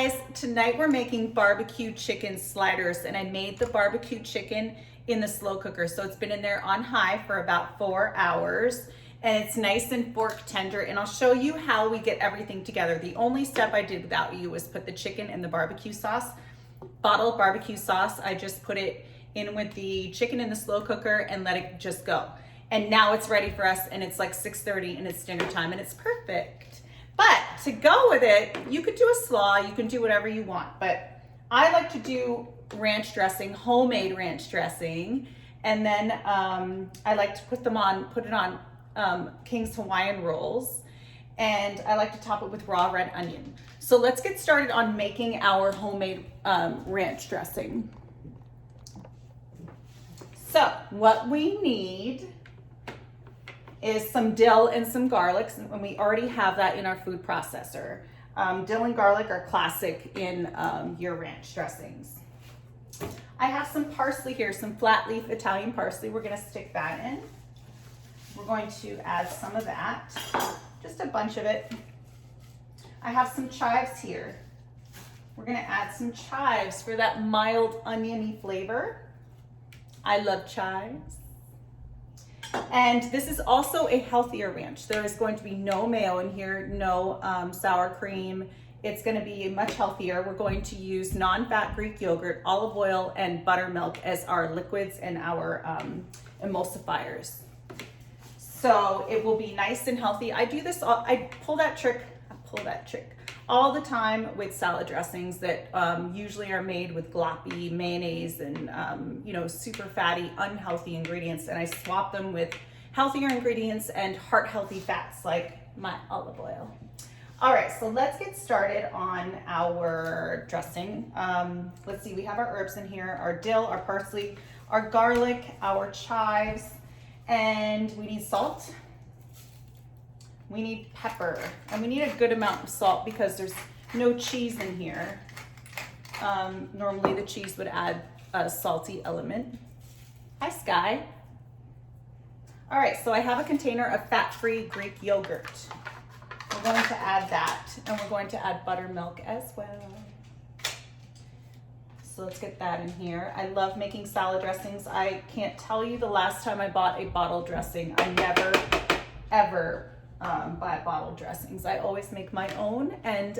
guys, tonight we're making barbecue chicken sliders, and I made the barbecue chicken in the slow cooker. So it's been in there on high for about 4 hours, and it's nice and fork tender, and I'll show you how we get everything together. The only step I did without you was put the chicken in the barbecue sauce, bottled barbecue sauce. I just put it in with the chicken in the slow cooker and let it just go. And now it's ready for us, and it's like 6:30 and it's dinner time, and it's perfect. But to go with it, you could do a slaw, you can do whatever you want, but I like to do ranch dressing, homemade ranch dressing, and then I like to put it on King's Hawaiian rolls, and I like to top it with raw red onion. So let's get started on making our homemade ranch dressing. So what we need is some dill and some garlic, and we already have that in our food processor. Dill and garlic are classic in your ranch dressings. I have some parsley here, some flat leaf Italian parsley. We're gonna stick that in. We're going to add some of that, just a bunch of it. I have some chives here. We're gonna add some chives for that mild oniony flavor. I love chives. And this is also a healthier ranch. There is going to be no mayo in here, no sour cream. It's gonna be much healthier. We're going to use non-fat Greek yogurt, olive oil, and buttermilk as our liquids and our emulsifiers. So it will be nice and healthy. I do this, I pull that trick all the time with salad dressings that usually are made with gloppy mayonnaise and super fatty, unhealthy ingredients, and I swap them with healthier ingredients and heart-healthy fats like my olive oil. All right, so let's get started on our dressing. Let's see, we have our herbs in here, our dill, our parsley, our garlic, our chives, and we need salt. We need pepper, and we need a good amount of salt because there's no cheese in here. Normally the cheese would add a salty element. Hi, Sky. All right, so I have a container of fat-free Greek yogurt. We're going to add that, and we're going to add buttermilk as well. So let's get that in here. I love making salad dressings. I can't tell you the last time I bought a bottle dressing. I never, ever buy bottle dressings. I always make my own, and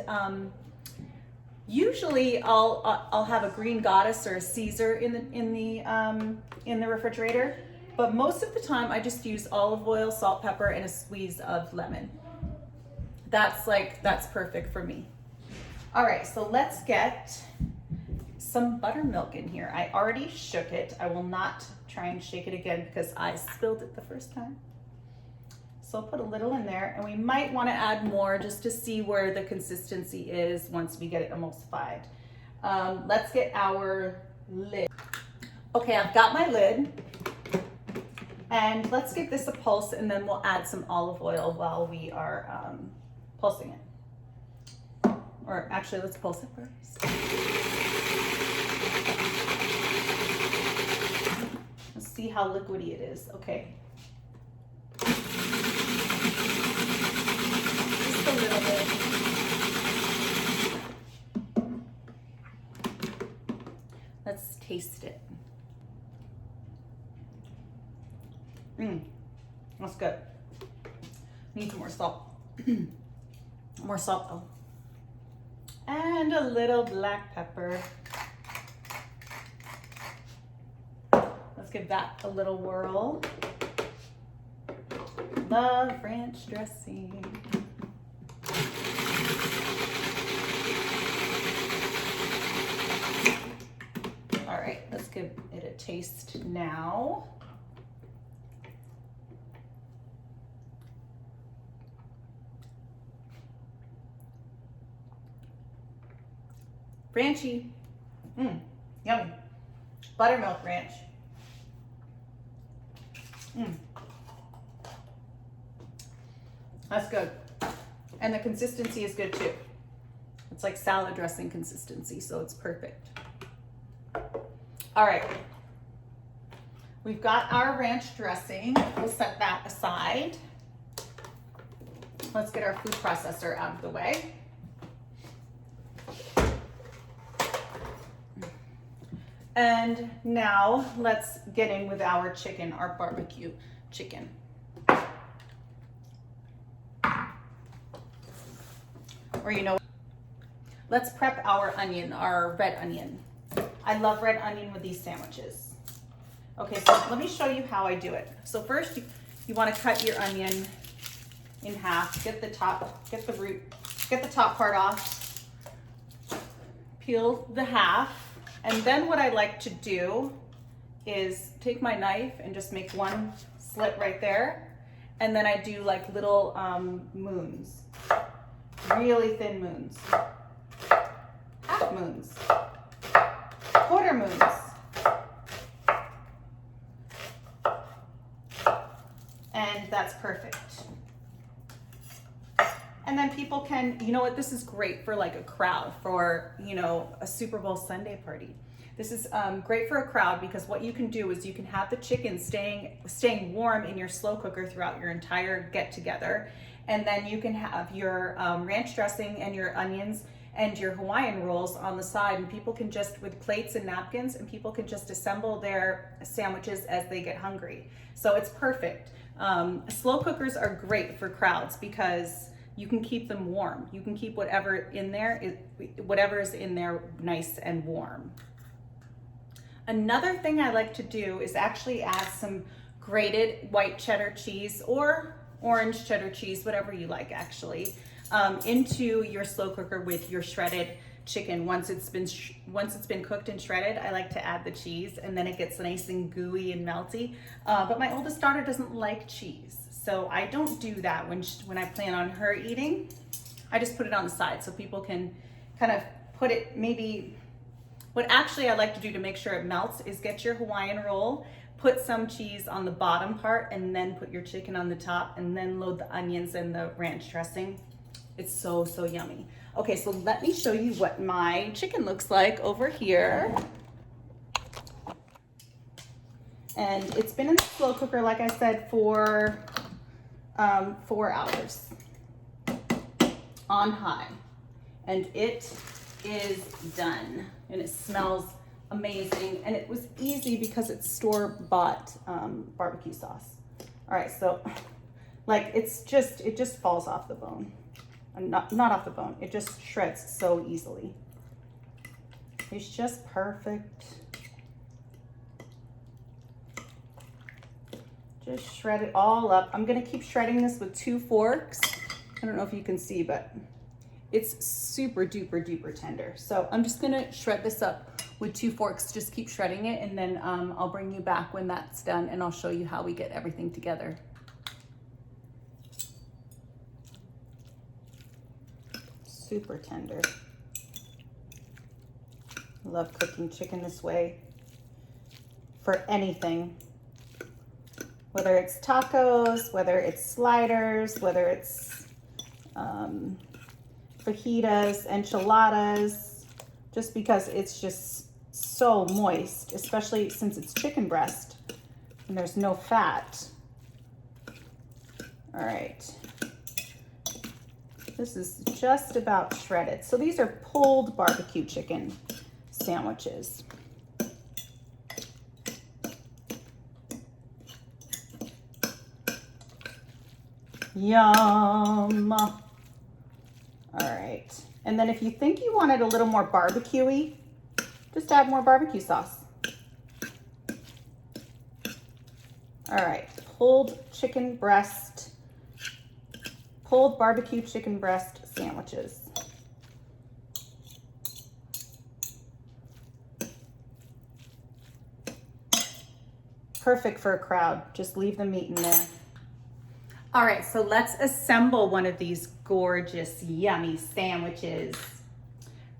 usually I'll have a green goddess or a Caesar in the refrigerator, but most of the time I just use olive oil, salt, pepper, and a squeeze of lemon. That's perfect for me. All right, so let's get some buttermilk in here. I already shook it. I will not try and shake it again because I spilled it the first time. So I'll put a little in there, and we might want to add more just to see where the consistency is once we get it emulsified. Let's get our lid. Okay, I've got my lid, and let's give this a pulse, and then we'll add some olive oil while we are pulsing it. Or actually, let's pulse it first. Let's see how liquidy it is. Okay. Just a little bit. Let's taste it. That's good. Need some more salt. More salt though. And a little black pepper. Let's give that a little whirl. Love ranch dressing. All right, let's give it a taste now. Ranchy. Yummy. Buttermilk ranch. That's good. And the consistency is good too. It's like salad dressing consistency, so it's perfect. All right. We've got our ranch dressing. We'll set that aside. Let's get our food processor out of the way. And now let's get in with our chicken, our barbecue chicken. Or you know, let's prep our onion, our red onion. I love red onion with these sandwiches. Okay, so let me show you how I do it. So first you want to cut your onion in half, get the top, get the root, get the top part off, peel the half, and then what I like to do is take my knife and just make one slit right there, and then I do like little moons, really thin moons, half moons, quarter moons. And that's perfect. And then people can, you know what, this is great for like a crowd, for, you know, a Super Bowl Sunday party. This is great for a crowd because what you can do is you can have the chicken staying warm in your slow cooker throughout your entire get together. And then you can have your ranch dressing and your onions and your Hawaiian rolls on the side, and people can just, with plates and napkins, and people can just assemble their sandwiches as they get hungry. So it's perfect. Slow cookers are great for crowds because you can keep them warm. You can keep whatever is in there nice and warm. Another thing I like to do is actually add some grated white cheddar cheese or orange cheddar cheese, whatever you like actually, into your slow cooker with your shredded chicken. Once it's been cooked and shredded, I like to add the cheese, and then it gets nice and gooey and melty. But my oldest daughter doesn't like cheese, so I don't do that when I plan on her eating. I just put it on the side so people can kind of put it, maybe, what actually I like to do to make sure it melts is get your Hawaiian roll, put some cheese on the bottom part, and then put your chicken on the top, and then load the onions and the ranch dressing. It's so, so yummy. Okay, so let me show you what my chicken looks like over here. And it's been in the slow cooker, like I said, for 4 hours on high. And it is done. And it smells amazing. And it was easy because it's store-bought barbecue sauce. All right, so like it just falls off the bone. Not off the bone, it just shreds so easily. It's just perfect. Just shred it all up. I'm gonna keep shredding this with 2 forks. I don't know if you can see, but it's super duper duper tender. So I'm just gonna shred this up with 2 forks, just keep shredding it, and then I'll bring you back when that's done and I'll show you how we get everything together. Super tender. I love cooking chicken this way for anything. Whether it's tacos, whether it's sliders, whether it's fajitas, enchiladas, just because it's just so moist, especially since it's chicken breast and there's no fat. All right. This is just about shredded. So these are pulled barbecue chicken sandwiches. Yum. All right. And then if you think you want it a little more barbecue-y, just add more barbecue sauce. All right, pulled barbecue chicken breast sandwiches. Perfect for a crowd. Just leave the meat in there. All right, so let's assemble one of these gorgeous, yummy sandwiches.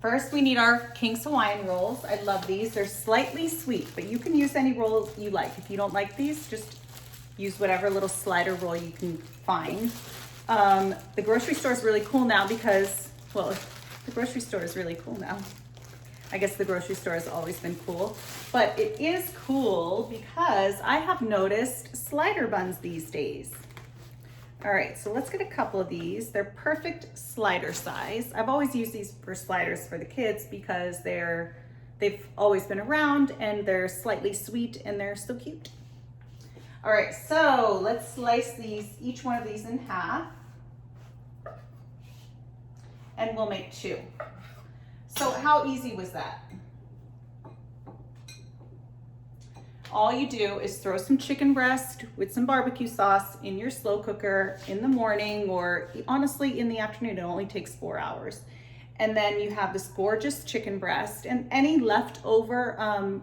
First, we need our King's Hawaiian rolls. I love these. They're slightly sweet, but you can use any roll you like. If you don't like these, just use whatever little slider roll you can find. The grocery store is really cool now because, well, the grocery store is really cool now. I guess the grocery store has always been cool, but it is cool because I have noticed slider buns these days. All right, so let's get a couple of these. They're perfect slider size. I've always used these for sliders for the kids because they're they've always been around, and they're slightly sweet and they're so cute. All right, so let's slice each one of these in half, and we'll make 2. So how easy was that? All you do is throw some chicken breast with some barbecue sauce in your slow cooker in the morning, or honestly in the afternoon. It only takes 4 hours. And then you have this gorgeous chicken breast, and any leftover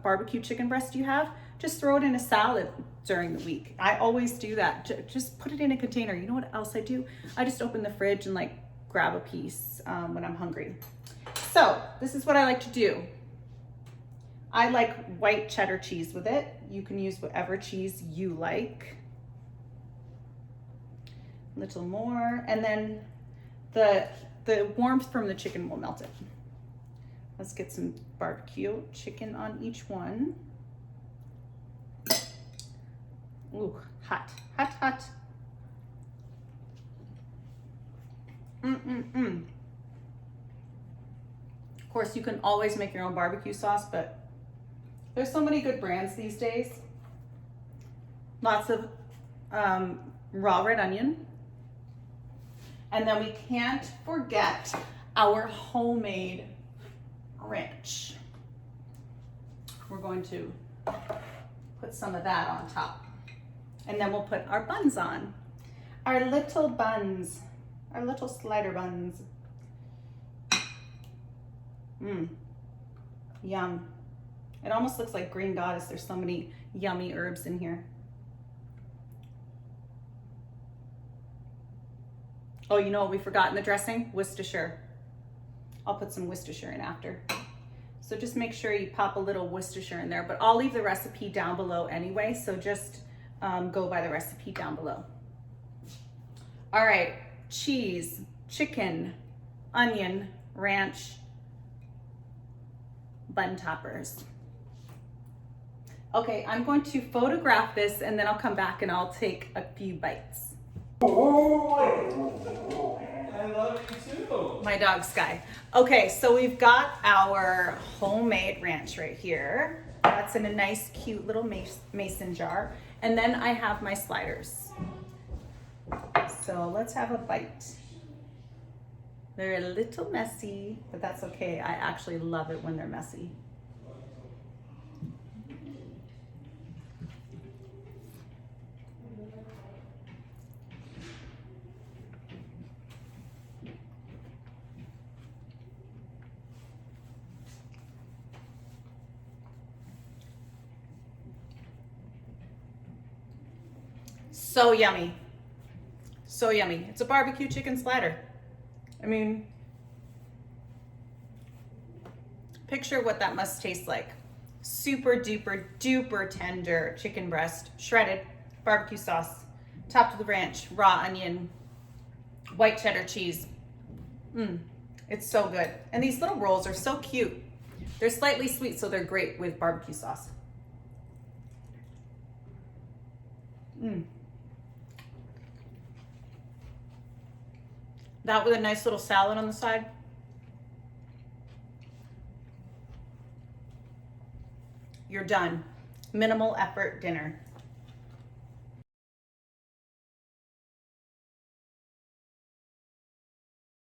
barbecue chicken breast you have, just throw it in a salad during the week. I always do that. Just put it in a container. You know what else I do? I just open the fridge and like grab a piece when I'm hungry. So this is what I like to do. I like white cheddar cheese with it. You can use whatever cheese you like. A little more, and then the warmth from the chicken will melt it. Let's get some barbecue chicken on each one. Ooh, hot, hot, hot. Of course, you can always make your own barbecue sauce, but there's so many good brands these days. Lots of raw red onion. And then we can't forget our homemade ranch. We're going to put some of that on top. And then we'll put our buns on. Our little buns, our little slider buns. Yum. It almost looks like green goddess. There's so many yummy herbs in here. Oh, you know what we forgot in the dressing? Worcestershire. I'll put some Worcestershire in after. So just make sure you pop a little Worcestershire in there, but I'll leave the recipe down below anyway, so just go by the recipe down below. All right, cheese, chicken, onion, ranch, bun toppers. Okay, I'm going to photograph this and then I'll come back and I'll take a few bites. I love you too. My dog Sky. Okay, so we've got our homemade ranch right here. That's in a nice, cute little mason jar. And then I have my sliders. So let's have a bite. They're a little messy, but that's okay. I actually love it when they're messy. So yummy. So yummy. It's a barbecue chicken slider. I mean, picture what that must taste like. Super duper duper tender chicken breast, shredded, barbecue sauce, topped with ranch, raw onion, white cheddar cheese. It's so good. And these little rolls are so cute. They're slightly sweet, so they're great with barbecue sauce. That with a nice little salad on the side. You're done. Minimal effort dinner.